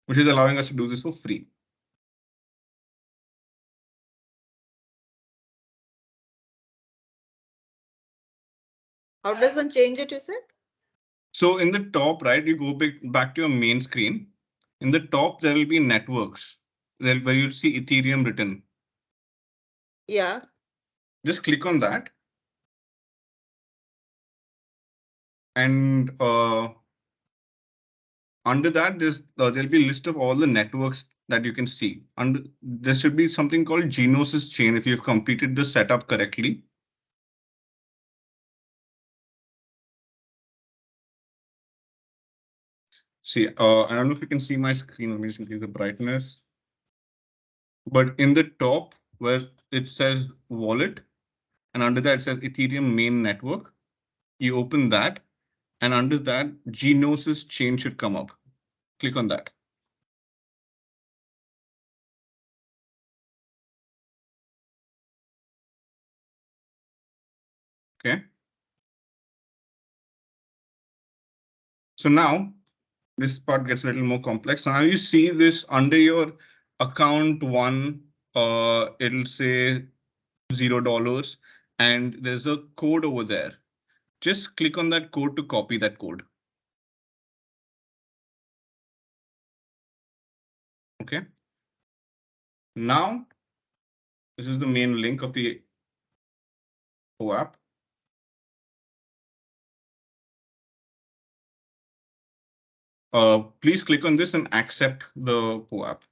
which is allowing us to do this for free. How does one change it, you said? So in the top right, you go back to your main screen. In the top, there will be networks there where you'll see Ethereum written. Yeah. Just click on that. And under that, there'll be a list of all the networks that you can see. There should be something called Genesis chain if you've completed the setup correctly. See, I don't know if you can see my screen. Let me just increase the brightness. But in the top where it says wallet, and under that it says Ethereum main network, you open that, and under that Genesis chain should come up. Click on that. Okay. So now this part gets a little more complex. Now you see this under your account one, it'll say $0, and there's a code over there. Just click on that code to copy that code. Okay. Now, this is the main link of the app. Please click on this and accept the app.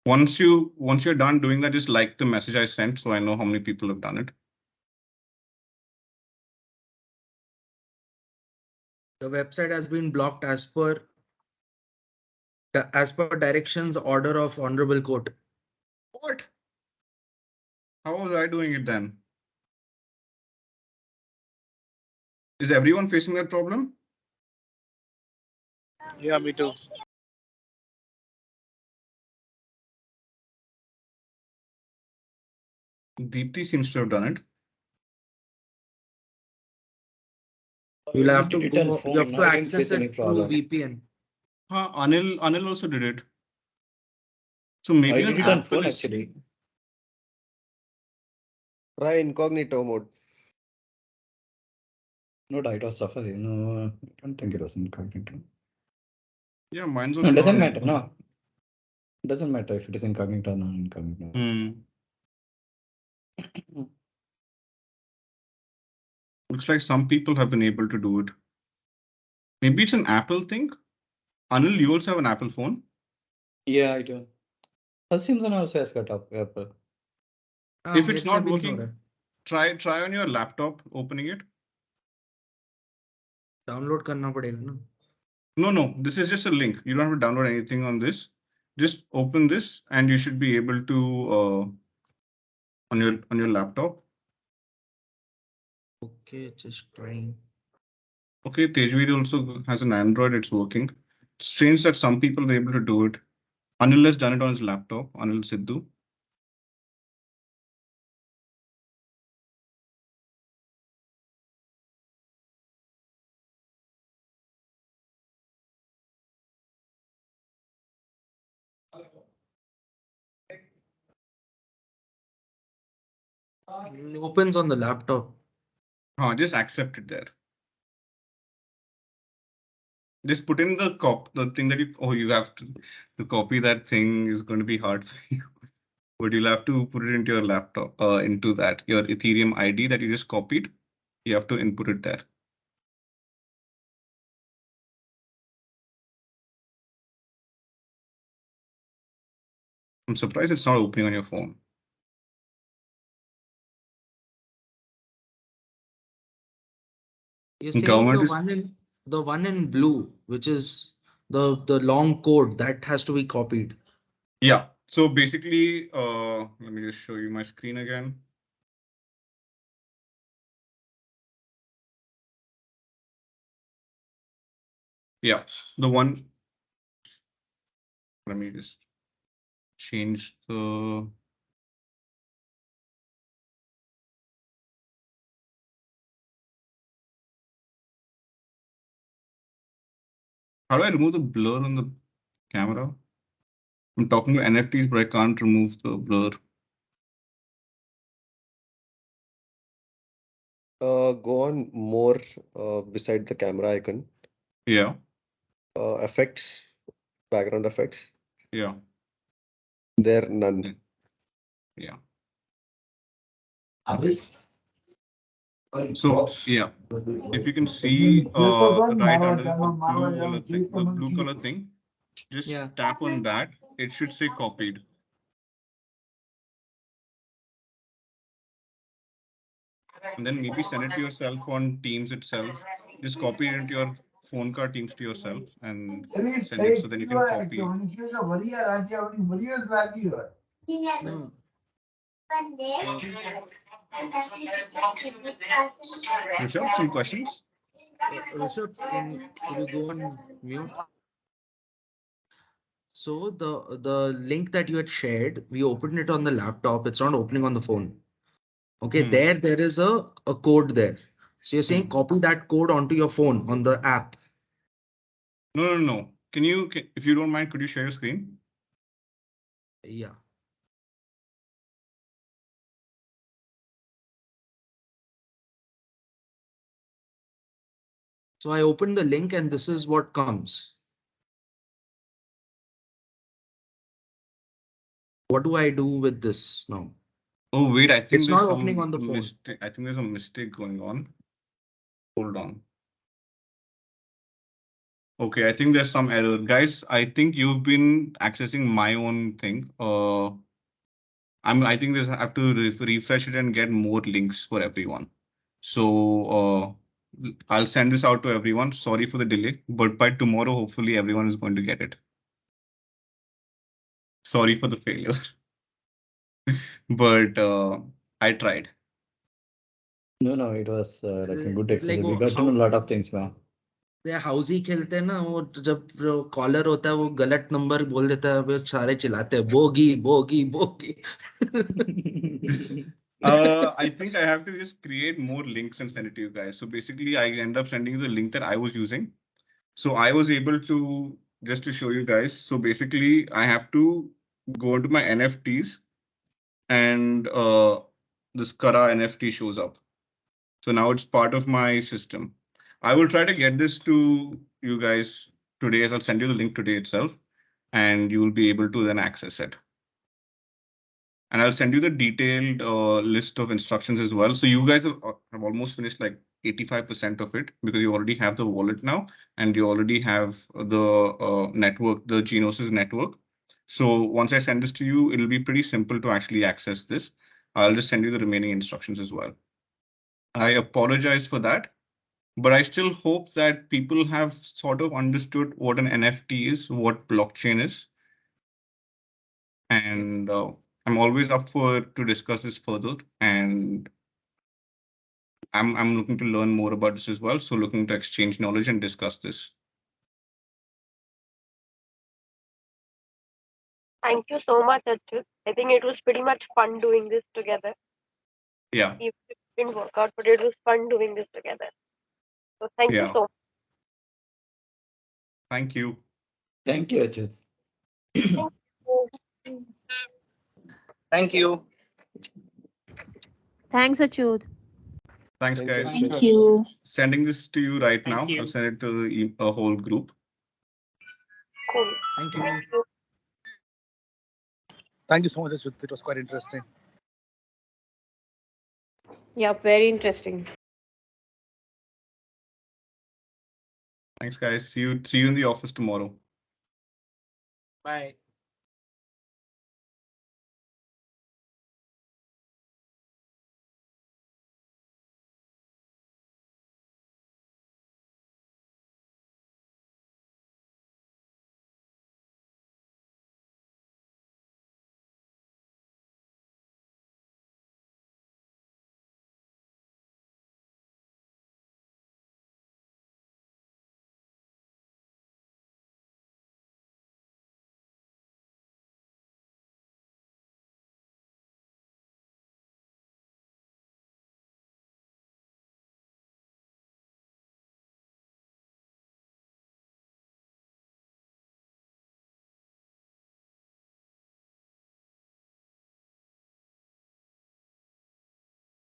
Once you're done doing that, just like the message I sent so I know how many people have done it. The website has been blocked as per directions order of Honorable Court. What? How was I doing it then? Is everyone facing that problem? Yeah, me too. Deepthi seems to have done it. You'll have to Digital go, phone, you have to I didn't access face any it through problem. VPN. Anil also did it. So maybe I did an it on Apple phone is. actually. Try incognito mode. No, it was Safari. No, I don't think it was incognito. Yeah, mine's No, also it doesn't not. matter. No, it doesn't matter if it is incognito or non-incognito. Looks like some people have been able to do it. Maybe it's an Apple thing. Anil, you also have an Apple phone? Yeah, I do. Simson also has got Apple. If it's not working, try on your laptop opening it. Download करना पड़ेगा ना? No, this is just a link. You don't have to download anything on this. Just open this and you should be able to on your laptop. Okay, just trying. Okay, Tejveed also has an Android, it's working. Strange that some people are able to do it. Anil has done it on his laptop, Anil Sidhu. It opens on the laptop. Just accept it there. Just put in the thing that you have to copy that thing is going to be hard for you. But you'll have to put it into your laptop, into that, your Ethereum ID that you just copied. You have to input it there. I'm surprised it's not opening on your phone. You're saying Government is the one in blue, which is the long code that has to be copied. Yeah. So basically, let me just show you my screen again. Yeah, the one. Let me just change the. How do I remove the blur on the camera? I'm talking to NFTs, but I can't remove the blur. Go on more beside the camera icon. Yeah. Effects, background effects. Yeah. There none. Yeah. So yeah, if you can see right under the the blue color thing, just tap on that. It should say copied. And then maybe send it to yourself on Teams itself. Just copy it into your phone card Teams to yourself and send it so then you can copy it. No. Rishabh, some questions? Rishabh, could you go on mute? So the link that you had shared, we opened it on the laptop. It's not opening on the phone. Okay, there is a code there. So you're saying copy that code onto your phone on the app. No. If you don't mind, could you share your screen? Yeah. So I opened the link and this is what comes. What do I do with this now? Oh wait, I think It's there's not opening on some the phone. mistake. I think there's a mistake going on. Hold on. Okay, I think there's some error. Guys, I think you've been accessing my own thing. I think there's I have to refresh it and get more links for everyone. So I'll send this out to everyone. Sorry for the delay, but by tomorrow, hopefully everyone is going to get it. Sorry for the failure, but I tried. No, it was like a good It's like exercise. We got to know a lot of things, man. हाउसी खेलते हैं ना, वो जब collar होता है वो गलत number बोल देता है, वे सारे चिल्लाते हैं bogie bogie bogie. I think I have to just create more links and send it to you guys. So basically, I end up sending you the link that I was using. So I was able to, just to show you guys. So basically, I have to go into my NFTs and this Kara NFT shows up. So now it's part of my system. I will try to get this to you guys today. I'll send you the link today itself, and you will be able to then access it. And I'll send you the detailed list of instructions as well. So you guys have almost finished like 85% of it because you already have the wallet now and you already have the network, the Genosis network. So once I send this to you, it'll be pretty simple to actually access this. I'll just send you the remaining instructions as well. I apologize for that, but I still hope that people have sort of understood what an NFT is, what blockchain is, and I'm always up for to discuss this further. And I'm looking to learn more about this as well. So looking to exchange knowledge and discuss this. Thank you so much, Achyut. I think it was pretty much fun doing this together. Yeah. Even if it didn't work out, but it was fun doing this together. So thank you Yeah. so much. Thank you. Thank you, Achyuth. Thank you. Thank you. Thanks, Achyuth. Thanks, Thank you, guys. Thank Achyuth. you. Sending this to you right Thank now. you. I'll send it to the whole group. Cool. Thank you. Thank you. Thank you so much, Achyuth. It was quite interesting. Yeah, very interesting. Thanks, guys. See you in the office tomorrow. Bye.